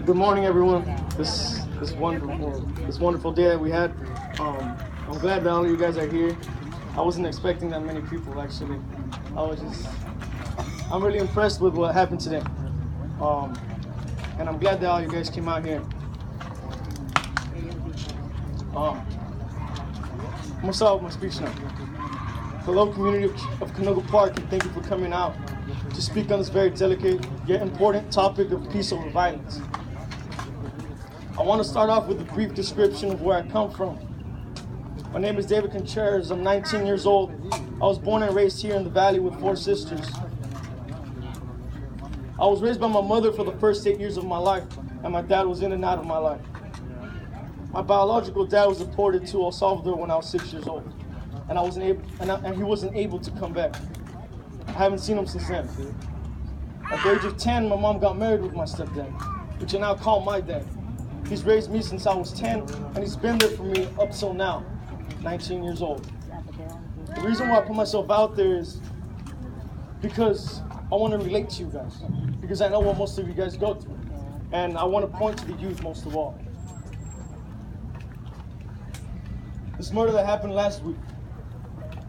Good morning, everyone. This wonderful day that we had. I'm glad that all of you guys are here. I wasn't expecting that many people, actually. I'm really impressed with what happened today. And I'm glad that all you guys came out here. I'm gonna start with my speech now. Hello, community of Canoga Park, and thank you for coming out to speak on this very delicate yet important topic of peace over violence. I want to start off with a brief description of where I come from. My name is David Contreras. I'm 19 years old. I was born and raised here in the Valley with 4 sisters. I was raised by my mother for the first 8 years of my life, and my dad was in and out of my life. My biological dad was deported to El Salvador when I was 6 years old, and he wasn't able to come back. I haven't seen him since then. At the age of 10, my mom got married with my stepdad, which I now call my dad. He's raised me since I was 10, and he's been there for me up till now, 19 years old. The reason why I put myself out there is because I want to relate to you guys, because I know what most of you guys go through, and I want to point to the youth most of all. This murder that happened last week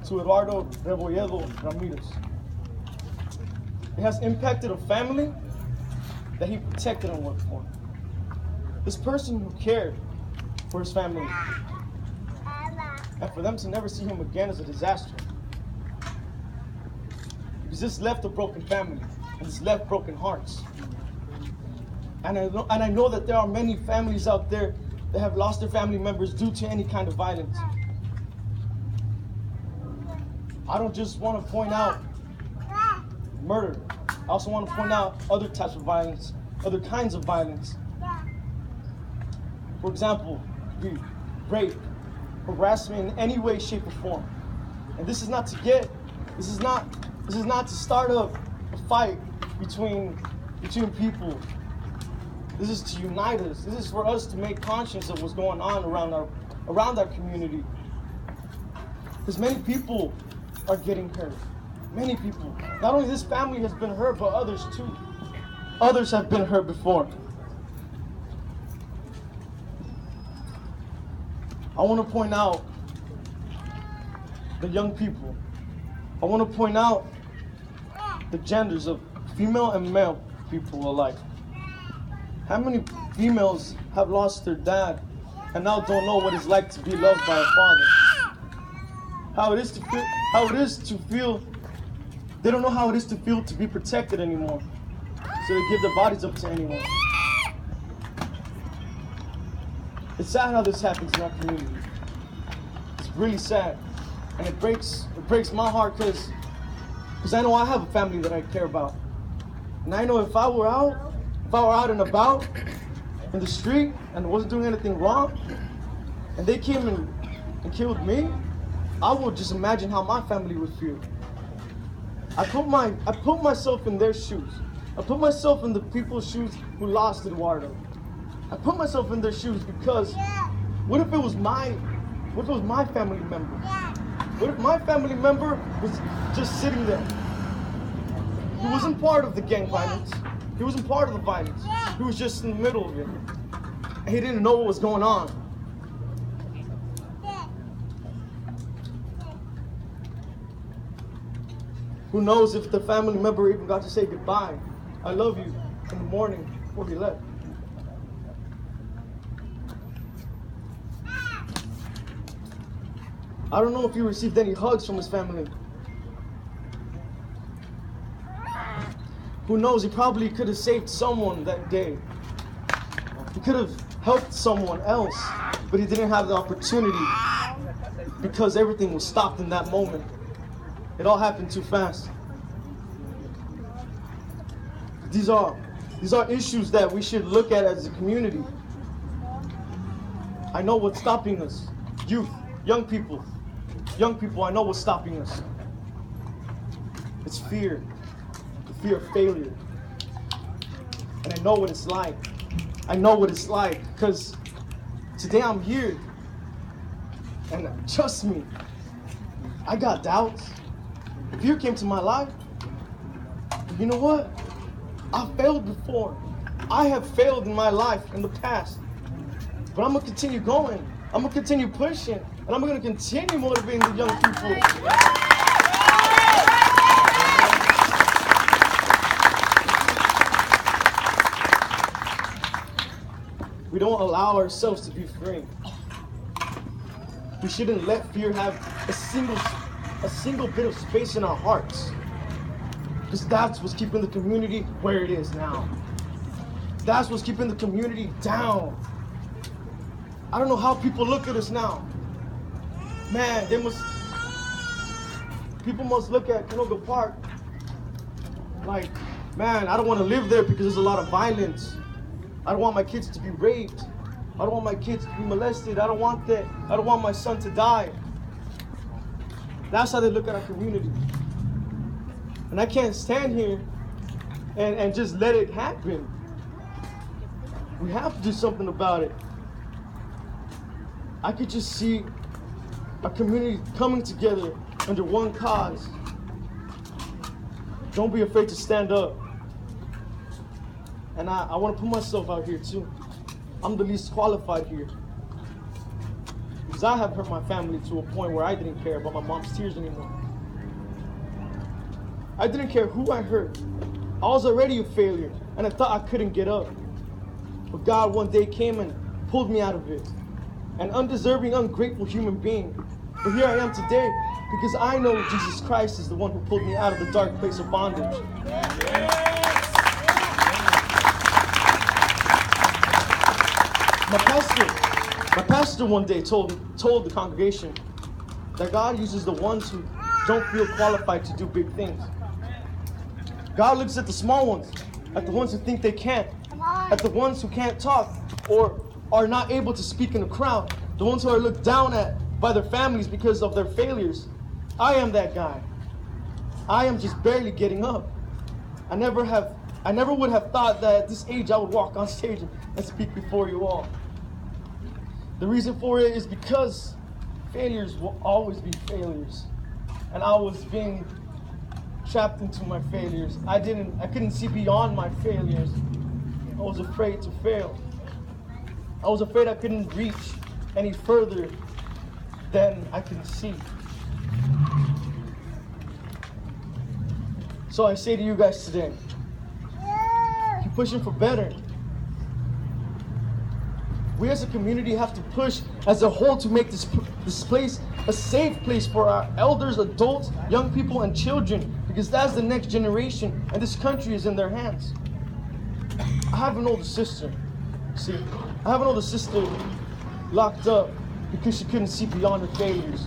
to Eduardo Rebolledo Ramirez, it has impacted a family that he protected and worked for. This person who cared for his family, and for them to never see him again is a disaster. Because this left a broken family, and this left broken hearts. And I know that there are many families out there that have lost their family members due to any kind of violence. I don't just want to point out murder. I also want to point out other types of violence, other kinds of violence. For example, rape, harassment in any way, shape, or form. And this is not to start a fight between people. This is to unite us. This is for us to make conscious of what's going on around our community. Because many people are getting hurt. Many people. Not only this family has been hurt, but others too. Others have been hurt before. I want to point out the young people. I want to point out the genders of female and male people alike. How many females have lost their dad and now don't know what it's like to be loved by a father? How it is to feel, they don't know how it is to feel to be protected anymore. So they give their bodies up to anyone. It's sad how this happens in our community. It's really sad. And it breaks my heart because I know I have a family that I care about. And I know if I were out and about in the street and wasn't doing anything wrong, and they came and killed me, I would just imagine how my family would feel. I put myself in their shoes. I put myself in the people's shoes who lost Eduardo. I put myself in their shoes because what if it was my family member? What if my family member was just sitting there? He wasn't part of the gang violence. He wasn't part of the violence. He was just in the middle of it. And he didn't know what was going on. Who knows if the family member even got to say goodbye, I love you, in the morning before he left. I don't know if he received any hugs from his family. Who knows, he probably could have saved someone that day. He could have helped someone else, but he didn't have the opportunity because everything was stopped in that moment. It all happened too fast. These are issues that we should look at as a community. I know what's stopping us. Youth, young people, I know what's stopping us. It's fear. The fear of failure. And I know what it's like. I know what it's like because today I'm here. And trust me, I got doubts. Fear came to my life. You know what? I failed before. I have failed in my life in the past. But I'm going to continue going. I'm going to continue pushing. And I'm going to continue motivating the young people. We don't allow ourselves to be free. We shouldn't let fear have a single bit of space in our hearts. Because that's what's keeping the community where it is now. That's what's keeping the community down. I don't know how people look at us now. Man, people must look at Canoga Park like, man, I don't want to live there because there's a lot of violence. I don't want my kids to be raped. I don't want my kids to be molested. I don't want that. I don't want my son to die. That's how they look at our community. And I can't stand here and just let it happen. We have to do something about it. I could just see a community coming together under one cause. Don't be afraid to stand up. And I want to put myself out here too. I'm the least qualified here. Because I have hurt my family to a point where I didn't care about my mom's tears anymore. I didn't care who I hurt. I was already a failure, and I thought I couldn't get up. But God one day came and pulled me out of it. An undeserving, ungrateful human being. But here I am today because I know Jesus Christ is the one who pulled me out of the dark place of bondage. My pastor one day told the congregation that God uses the ones who don't feel qualified to do big things. God looks at the small ones, at the ones who think they can't, at the ones who can't talk or are not able to speak in a crowd, the ones who are looked down at by their families because of their failures. I am that guy. I am just barely getting up. I never would have thought that at this age I would walk on stage and speak before you all. The reason for it is because failures will always be failures. And I was being trapped into my failures. I couldn't see beyond my failures. I was afraid to fail. I was afraid I couldn't reach any further than I can see. So I say to you guys today, keep pushing for better. We as a community have to push as a whole to make this place a safe place for our elders, adults, young people, and children, because that's the next generation, and this country is in their hands. I have an older sister. See, I have an older sister locked up because she couldn't see beyond her failures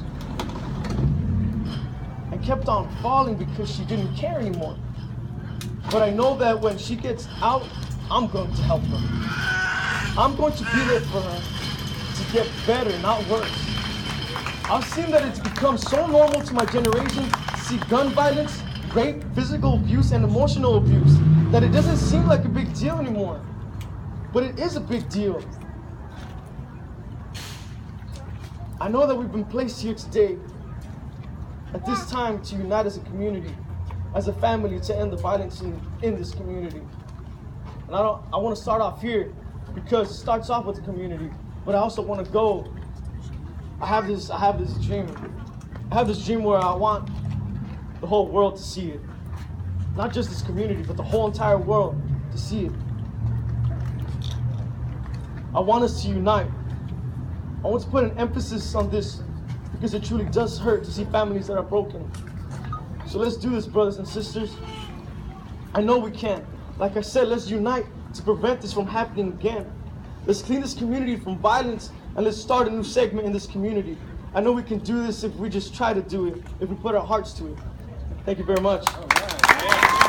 and kept on falling because she didn't care anymore. But I know that when she gets out, I'm going to help her. I'm going to be there for her to get better, not worse. I've seen that it's become so normal to my generation to see gun violence, rape, physical abuse, and emotional abuse that it doesn't seem like a big deal anymore. But it is a big deal. I know that we've been placed here today at this time to unite as a community, as a family, to end the violence in this community. And I want to start off here because it starts off with the community, but I also want to go. I have this dream. I have this dream where I want the whole world to see it. Not just this community, but the whole entire world to see it. I want us to unite. I want to put an emphasis on this because it truly does hurt to see families that are broken. So let's do this, brothers and sisters. I know we can. Like I said, let's unite to prevent this from happening again. Let's clean this community from violence and let's start a new segment in this community. I know we can do this if we just try to do it, if we put our hearts to it. Thank you very much.